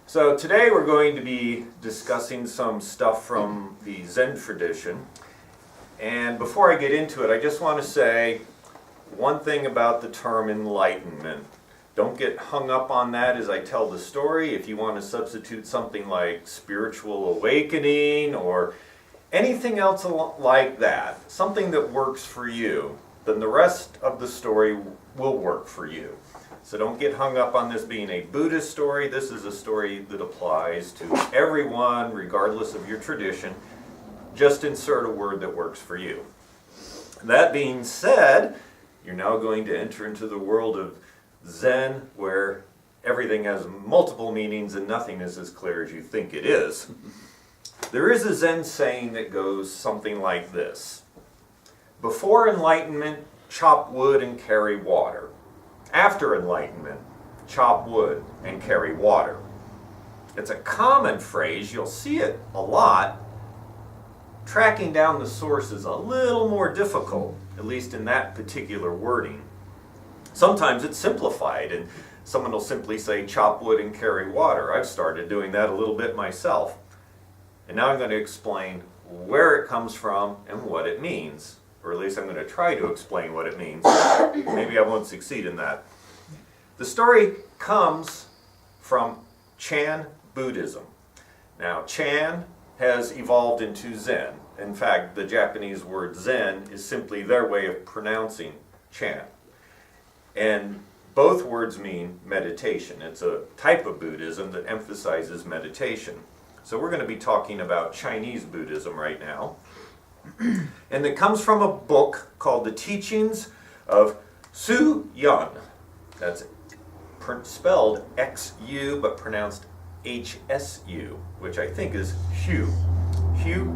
So today we're going to be discussing some stuff from the Zen tradition. And before I get into it, I just want to say one thing about the term enlightenment. Don't get hung up on that as I tell the story. If you want to substitute something like spiritual awakening or anything else like that, something that works for you, then the rest of the story will work for you. So don't get hung up on this being a Buddhist story. This is a story that applies to everyone, regardless of your tradition. Just insert a word that works for you. That being said, you're now going to enter into the world of Zen, where everything has multiple meanings and nothing is as clear as you think it is. There is a Zen saying that goes something like this: before enlightenment, chop wood and carry water. After enlightenment, chop wood and carry water. It's a common phrase. You'll see it a lot. Tracking down the source is a little more difficult, at least in that particular wording. Sometimes it's simplified, and someone will simply say, chop wood and carry water. I've started doing that a little bit myself. And now I'm going to explain where it comes from and what it means. Or at least I'm going to try to explain what it means. Maybe I won't succeed in that. The story comes from Chan Buddhism. Now, Chan has evolved into Zen. In fact, the Japanese word Zen is simply their way of pronouncing Chan. And both words mean meditation. It's a type of Buddhism that emphasizes meditation. So we're going to be talking about Chinese Buddhism right now. And it comes from a book called The Teachings of Xu Yan. That's spelled X-U but pronounced H-S-U, which I think is Xu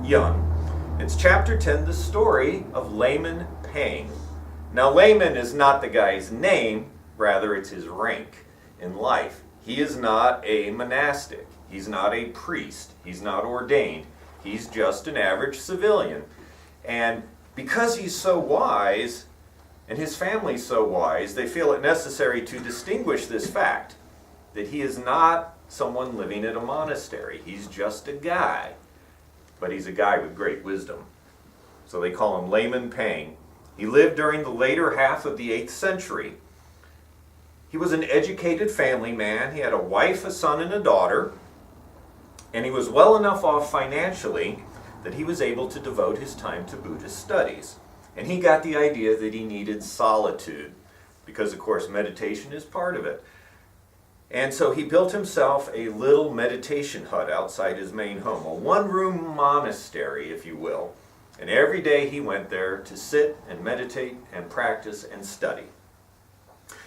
Yan. It's chapter 10, the story of Layman Pang. Now, Layman is not the guy's name, rather it's his rank in life. He is not a monastic. He's not a priest. He's not ordained. He's just an average civilian. And because he's so wise, and his family's so wise, they feel it necessary to distinguish this fact, that he is not someone living at a monastery. He's just a guy, but he's a guy with great wisdom. So they call him Layman Pang. He lived during the later half of the 8th century. He was an educated family man. He had a wife, a son, and a daughter, and he was well enough off financially that he was able to devote his time to Buddhist studies. And he got the idea that he needed solitude, because of course meditation is part of it. And so he built himself a little meditation hut outside his main home, a one-room monastery, if you will. And every day he went there to sit and meditate and practice and study.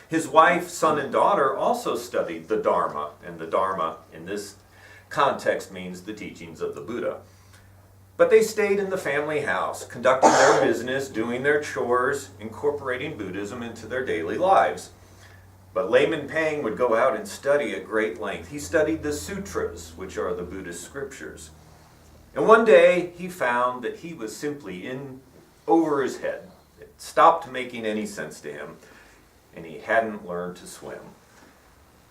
His wife, son, and daughter also studied the Dharma, and the Dharma in this context means the teachings of the Buddha. But they stayed in the family house, conducting their business, doing their chores, incorporating Buddhism into their daily lives. But Layman Pang would go out and study at great length. He studied the sutras, which are the Buddhist scriptures. And one day he found that he was simply in over his head. It stopped making any sense to him, and he hadn't learned to swim.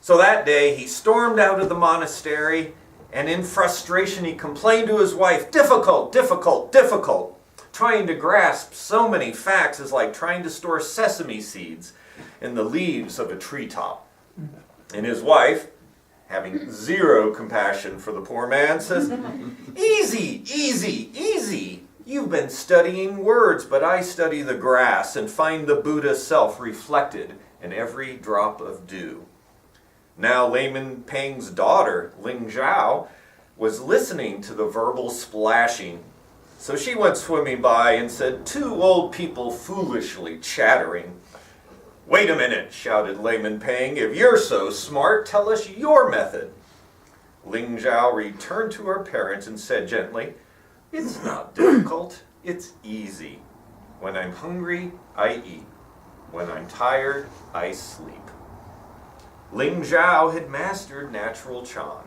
So that day he stormed out of the monastery, and in frustration, he complained to his wife, difficult, difficult, difficult. Trying to grasp so many facts is like trying to store sesame seeds in the leaves of a treetop. And his wife, having zero compassion for the poor man, says, easy, easy, easy. You've been studying words, but I study the grass and find the Buddha self reflected in every drop of dew. Now Layman Pang's daughter, Ling Zhao, was listening to the verbal splashing. So she went swimming by and said, two old people foolishly chattering. Wait a minute, shouted Layman Pang. If you're so smart, tell us your method. Ling Zhao returned to her parents and said gently, it's not difficult, it's easy. When I'm hungry, I eat. When I'm tired, I sleep. Ling Zhao had mastered natural Chan.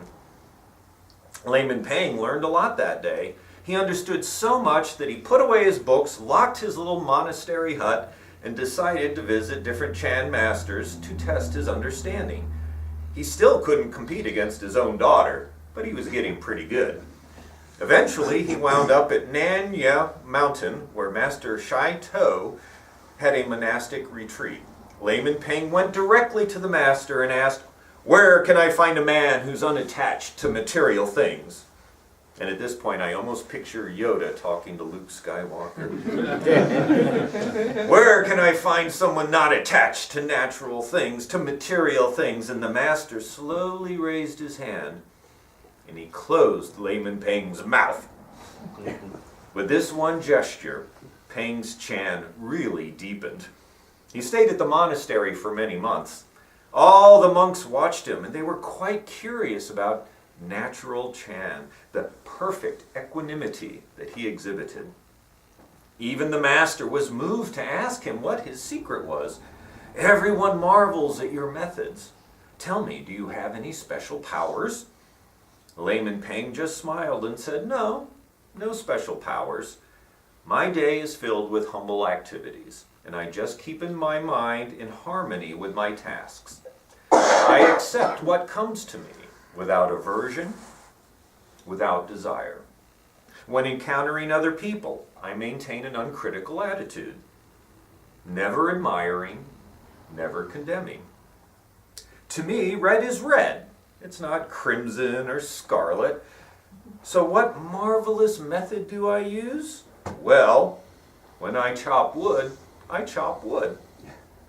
Layman Pang learned a lot that day. He understood so much that he put away his books, locked his little monastery hut, and decided to visit different Chan masters to test his understanding. He still couldn't compete against his own daughter, but he was getting pretty good. Eventually, he wound up at Nanya Mountain, where Master Shai To had a monastic retreat. Layman Peng went directly to the master and asked, "Where can I find a man who's unattached to material things?" And at this point, I almost picture Yoda talking to Luke Skywalker. "Where can I find someone not attached to natural things, to material things?" And the master slowly raised his hand, and he closed Layman Peng's mouth. With this one gesture, Peng's Chan really deepened. He stayed at the monastery for many months. All the monks watched him, and they were quite curious about natural Chan, the perfect equanimity that he exhibited. Even the master was moved to ask him what his secret was. "Everyone marvels at your methods. Tell me, do you have any special powers?" Layman Peng just smiled and said, "No special powers. My day is filled with humble activities, and I just keep in my mind in harmony with my tasks. I accept what comes to me without aversion, without desire. When encountering other people, I maintain an uncritical attitude, never admiring, never condemning. To me, red is red. It's not crimson or scarlet. So what marvelous method do I use? Well, when I chop wood, I chop wood.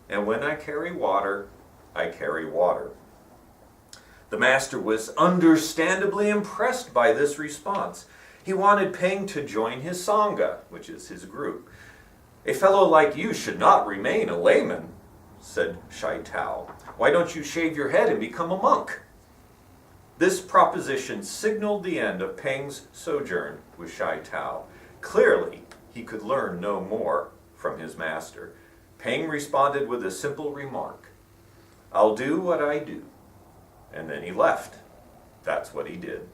And when I carry water, I carry water." The master was understandably impressed by this response. He wanted Peng to join his Sangha, which is his group. "A fellow like you should not remain a layman," said Shai Tao. "Why don't you shave your head and become a monk?" This proposition signaled the end of Peng's sojourn with Shai Tao. Clearly, he could learn no more from his master. Peng responded with a simple remark, "I'll do what I do." And then he left. That's what he did.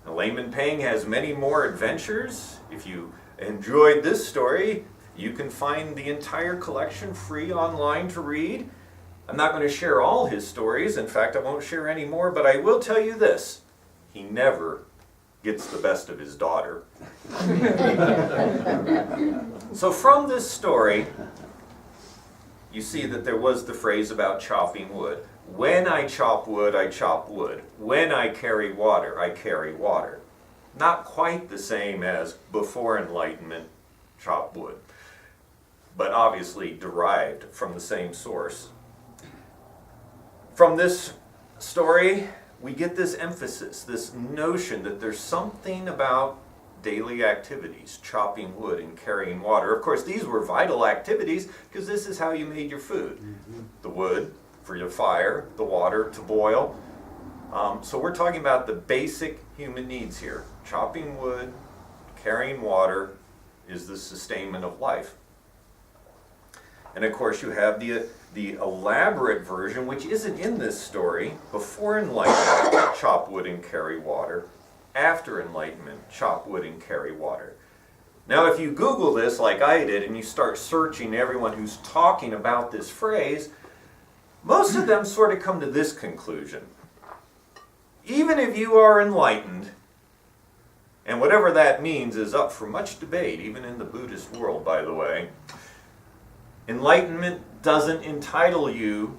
Now, Layman Peng has many more adventures. If you enjoyed this story, you can find the entire collection free online to read. I'm not going to share all his stories. In fact, I won't share any more, but I will tell you this. He never gets the best of his daughter. So from this story, you see that there was the phrase about chopping wood. When I chop wood, I chop wood. When I carry water, I carry water. Not quite the same as before enlightenment, chop wood, but obviously derived from the same source. From this story, we get this emphasis, this notion that there's something about daily activities, chopping wood and carrying water. Of course, these were vital activities because this is how you made your food. The wood for your fire, the water to boil. So we're talking about the basic human needs here. Chopping wood, carrying water is the sustainment of life. And of course you have the elaborate version, which isn't in this story. Before enlightenment, chop wood and carry water. After enlightenment, chop wood and carry water. Now if you Google this like I did and you start searching everyone who's talking about this phrase, most of them sort of come to this conclusion. Even if you are enlightened, and whatever that means is up for much debate, even in the Buddhist world, by the way, enlightenment doesn't entitle you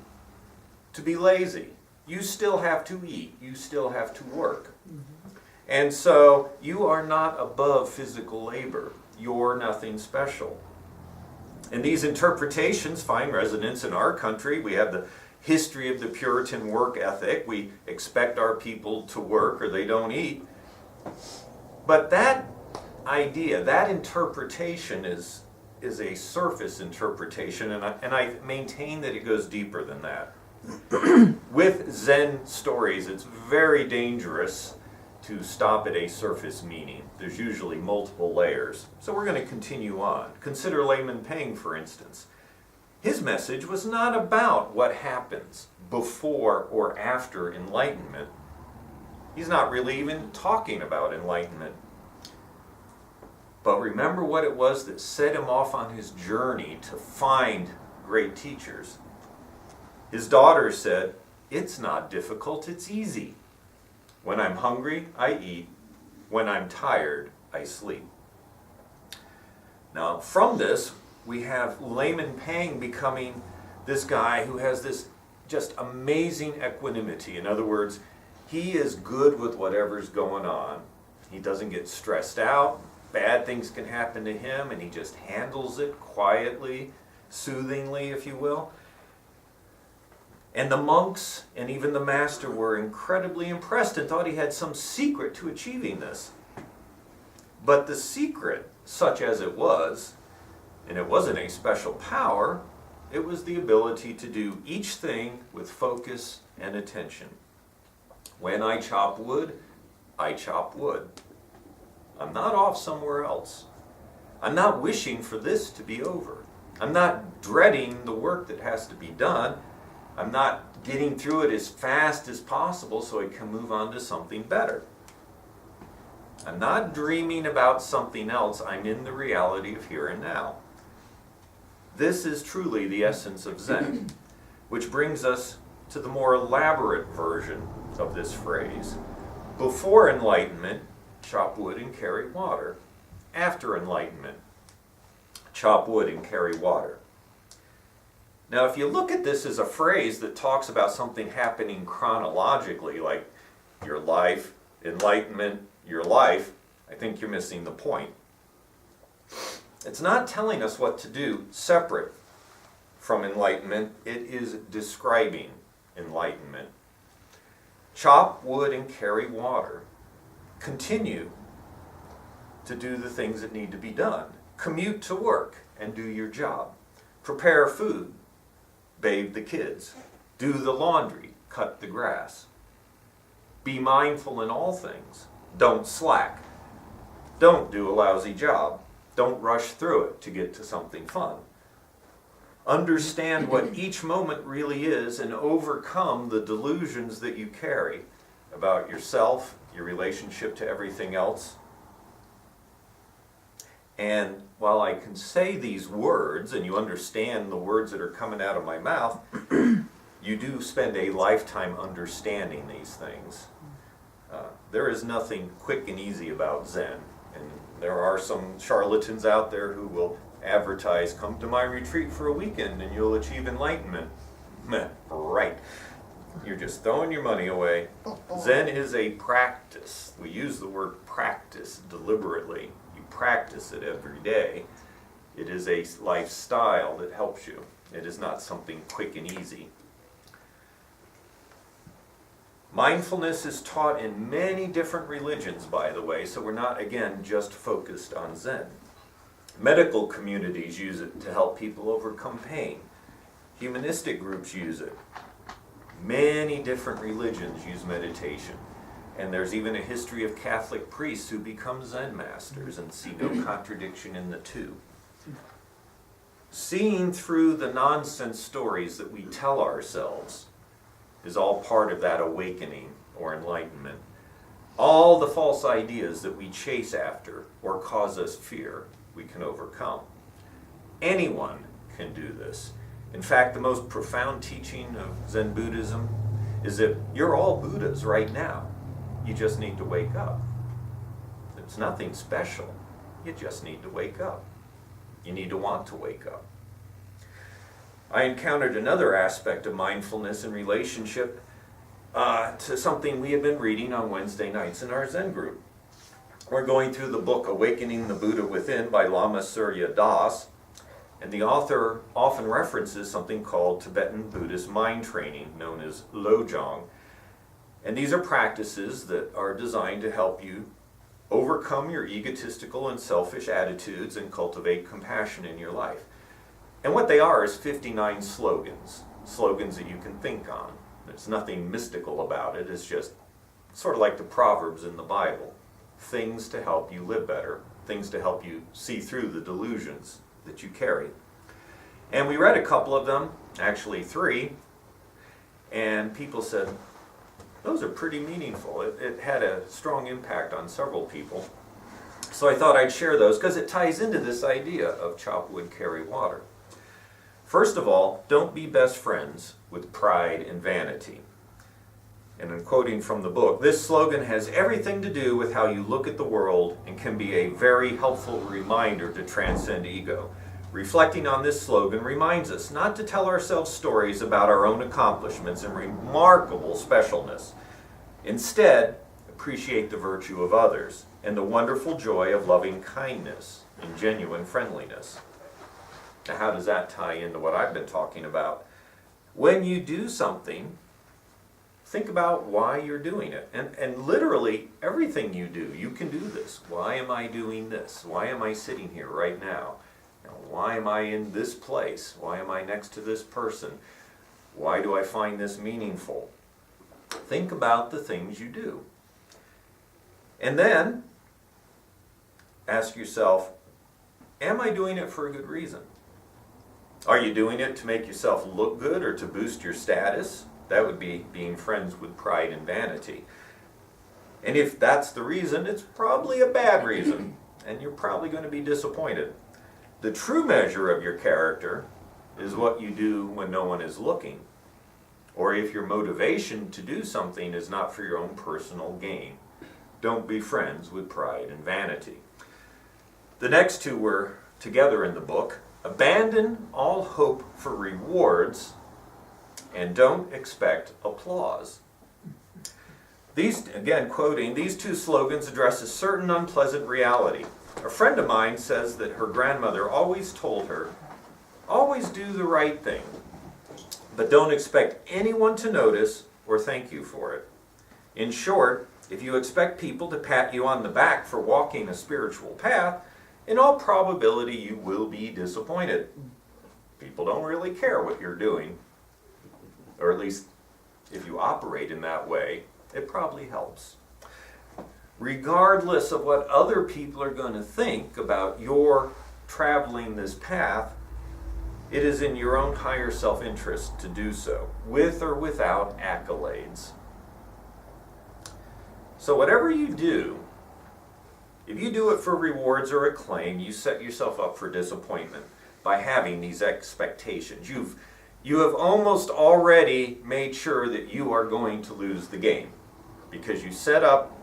to be lazy. You still have to eat. You still have to work. And so you are not above physical labor. You're nothing special. And these interpretations find resonance in our country. We have the history of the Puritan work ethic. We expect our people to work or they don't eat. But that idea, that interpretation is a surface interpretation, and I maintain that it goes deeper than that. With Zen stories, it's very dangerous to stop at a surface meaning. There's usually multiple layers. So we're going to continue on. Consider Layman Peng, for instance. His message was not about what happens before or after enlightenment. He's not really even talking about enlightenment. But remember what it was that set him off on his journey to find great teachers. His daughter said, It's not difficult, it's easy. When I'm hungry, I eat. When I'm tired, I sleep. Now, from this, we have Layman Pang becoming this guy who has this just amazing equanimity. In other words, he is good with whatever's going on. He doesn't get stressed out. Bad things can happen to him, and he just handles it quietly, soothingly, if you will. And the monks and even the master were incredibly impressed and thought he had some secret to achieving this. But the secret, such as it was, and it wasn't a special power, it was the ability to do each thing with focus and attention. When I chop wood, I chop wood. I'm not off somewhere else. I'm not wishing for this to be over. I'm not dreading the work that has to be done. I'm not getting through it as fast as possible so I can move on to something better. I'm not dreaming about something else. I'm in the reality of here and now. This is truly the essence of Zen, which brings us to the more elaborate version of this phrase. Before enlightenment, chop wood and carry water. After enlightenment, chop wood and carry water. Now, if you look at this as a phrase that talks about something happening chronologically, like your life, enlightenment, your life, I think you're missing the point. It's not telling us what to do separate from enlightenment. It is describing enlightenment. Chop wood and carry water. Continue to do the things that need to be done. Commute to work and do your job. Prepare food. Bathe the kids. Do the laundry. Cut the grass. Be mindful in all things. Don't slack. Don't do a lousy job. Don't rush through it to get to something fun. Understand what each moment really is and overcome the delusions that you carry about yourself, your relationship to everything else. And while I can say these words and you understand the words that are coming out of my mouth, you do spend a lifetime understanding these things. There is nothing quick and easy about Zen. And there are some charlatans out there who will advertise, come to my retreat for a weekend and you'll achieve enlightenment. Meh, right. You're just throwing your money away. Zen is a practice. We use the word practice deliberately. You practice it every day. It is a lifestyle that helps you. It is not something quick and easy. Mindfulness is taught in many different religions, by the way, so we're not, again, just focused on Zen. Medical communities use it to help people overcome pain. Humanistic groups use it. Many different religions use meditation. And there's even a history of Catholic priests who become Zen masters and see no contradiction in the two. Seeing through the nonsense stories that we tell ourselves is all part of that awakening or enlightenment. All the false ideas that we chase after or cause us fear, we can overcome. Anyone can do this. In fact, the most profound teaching of Zen Buddhism is that you're all Buddhas right now. You just need to wake up. It's nothing special. You just need to wake up. You need to want to wake up. I encountered another aspect of mindfulness in relationship to something we have been reading on Wednesday nights in our Zen group. We're going through the book Awakening the Buddha Within by Lama Surya Das, and the author often references something called Tibetan Buddhist mind training, known as Lojong. And these are practices that are designed to help you overcome your egotistical and selfish attitudes and cultivate compassion in your life. And what they are is 59 slogans that you can think on. There's nothing mystical about it. It's just sort of like the Proverbs in the Bible. Things to help you live better. Things to help you see through the delusions that you carry. And we read a couple of them, actually 3, and people said, those are pretty meaningful. It had a strong impact on several people. So I thought I'd share those because it ties into this idea of chop wood, carry water. First of all, don't be best friends with pride and vanity. and I'm quoting from the book, "This slogan has everything to do with how you look at the world and can be a very helpful reminder to transcend ego. Reflecting on this slogan reminds us not to tell ourselves stories about our own accomplishments and remarkable specialness. Instead, appreciate the virtue of others and the wonderful joy of loving kindness and genuine friendliness." Now, how does that tie into what I've been talking about? When you do something, think about why you're doing it. And literally, everything you do, you can do this. Why am I doing this? Why am I sitting here right now? Why am I in this place? Why am I next to this person? Why do I find this meaningful? Think about the things you do. And then, ask yourself, am I doing it for a good reason? Are you doing it to make yourself look good or to boost your status? That would be being friends with pride and vanity. And if that's the reason, it's probably a bad reason, and you're probably going to be disappointed. The true measure of your character is what you do when no one is looking, or if your motivation to do something is not for your own personal gain. Don't be friends with pride and vanity. The next two were together in the book. Abandon all hope for rewards and don't expect applause. These, again quoting, these two slogans address a certain unpleasant reality. A friend of mine says that her grandmother always told her, always do the right thing, but don't expect anyone to notice or thank you for it. In short, if you expect people to pat you on the back for walking a spiritual path, in all probability you will be disappointed. People don't really care what you're doing, or at least if you operate in that way, it probably helps. Regardless of what other people are going to think about your traveling this path, it is in your own higher self-interest to do so, with or without accolades. So whatever you do, if you do it for rewards or acclaim, you set yourself up for disappointment by having these expectations. You have almost already made sure that you are going to lose the game because you set up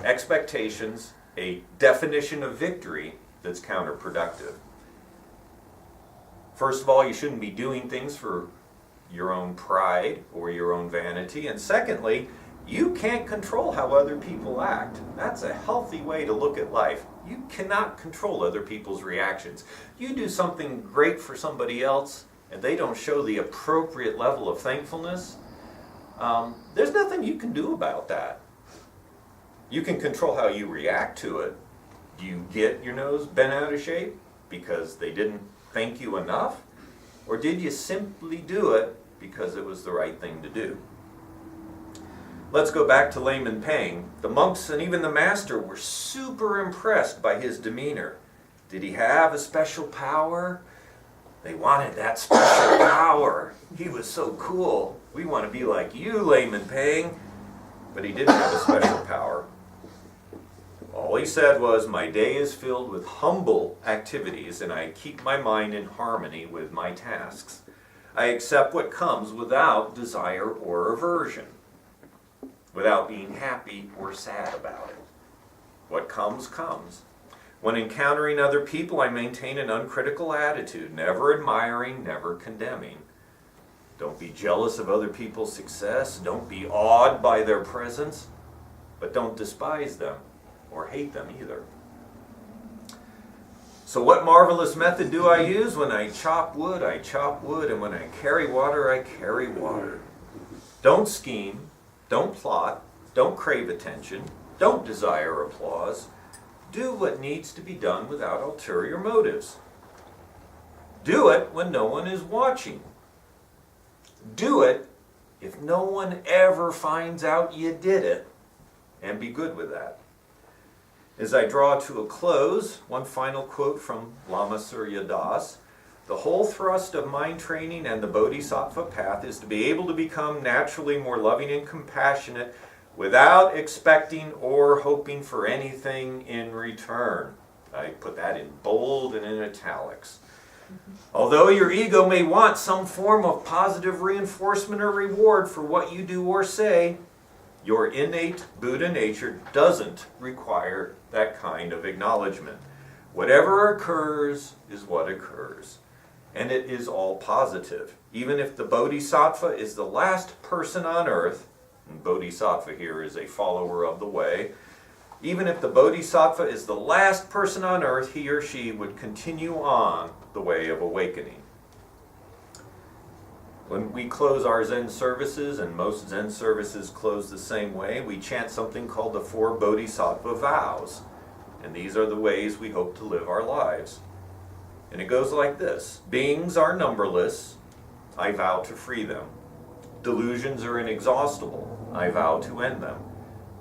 expectations, a definition of victory that's counterproductive. First of all, you shouldn't be doing things for your own pride or your own vanity. And secondly, you can't control how other people act. That's a healthy way to look at life. You cannot control other people's reactions. You do something great for somebody else and they don't show the appropriate level of thankfulness, there's nothing you can do about that. You can control how you react to it. Do you get your nose bent out of shape because they didn't thank you enough? Or did you simply do it because it was the right thing to do? Let's go back to Layman Pang. The monks and even the master were super impressed by his demeanor. Did he have a special power? They wanted that special power. He was so cool. We want to be like you, Layman Pang. But he didn't have a special power. All he said was, my day is filled with humble activities and I keep my mind in harmony with my tasks. I accept what comes without desire or aversion, without being happy or sad about it. What comes, comes. When encountering other people, I maintain an uncritical attitude, never admiring, never condemning. Don't be jealous of other people's success. Don't be awed by their presence, but don't despise them or hate them either. So what marvelous method do I use? When I chop wood, and when I carry water, I carry water. Don't scheme, don't plot, don't crave attention, don't desire applause. Do what needs to be done without ulterior motives. Do it when no one is watching. Do it if no one ever finds out you did it, and be good with that. As I draw to a close, one final quote from Lama Surya Das. The whole thrust of mind training and the Bodhisattva path is to be able to become naturally more loving and compassionate without expecting or hoping for anything in return. I put that in bold and in italics. Although your ego may want some form of positive reinforcement or reward for what you do or say, your innate Buddha nature doesn't require that kind of acknowledgement. Whatever occurs is what occurs, and it is all positive. Even if the Bodhisattva is the last person on earth, and Bodhisattva here is a follower of the way, even if the Bodhisattva is the last person on earth, he or she would continue on the way of awakening. When we close our Zen services, and most Zen services close the same way, we chant something called the 4 Bodhisattva vows. And these are the ways we hope to live our lives. And it goes like this. Beings are numberless. I vow to free them. Delusions are inexhaustible. I vow to end them.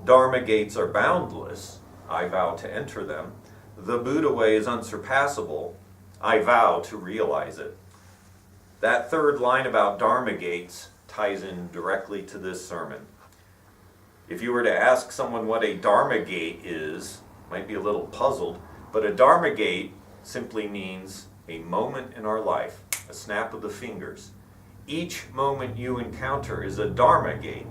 Dharma gates are boundless. I vow to enter them. The Buddha way is unsurpassable. I vow to realize it. That third line about Dharma gates ties in directly to this sermon. If you were to ask someone what a Dharma gate is, might be a little puzzled, but a Dharma gate simply means a moment in our life, a snap of the fingers. Each moment you encounter is a Dharma gate.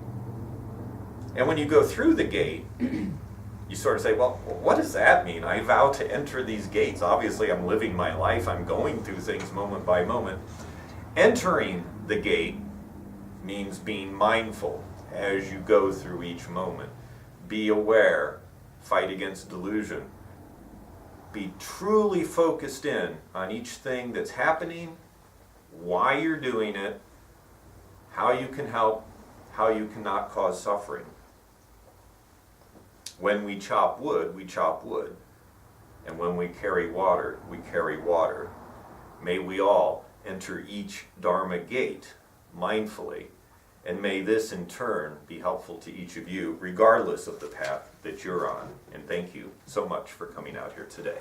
And when you go through the gate, you sort of say, well, what does that mean? I vow to enter these gates. Obviously, I'm living my life. I'm going through things moment by moment. Entering the gate means being mindful as you go through each moment. Be aware. Fight against delusion. Be truly focused in on each thing that's happening, why you're doing it, how you can help, how you cannot cause suffering. When we chop wood, we chop wood. And when we carry water, we carry water. May we all enter each Dharma gate mindfully, and may this in turn be helpful to each of you, regardless of the path that you're on. And thank you so much for coming out here today.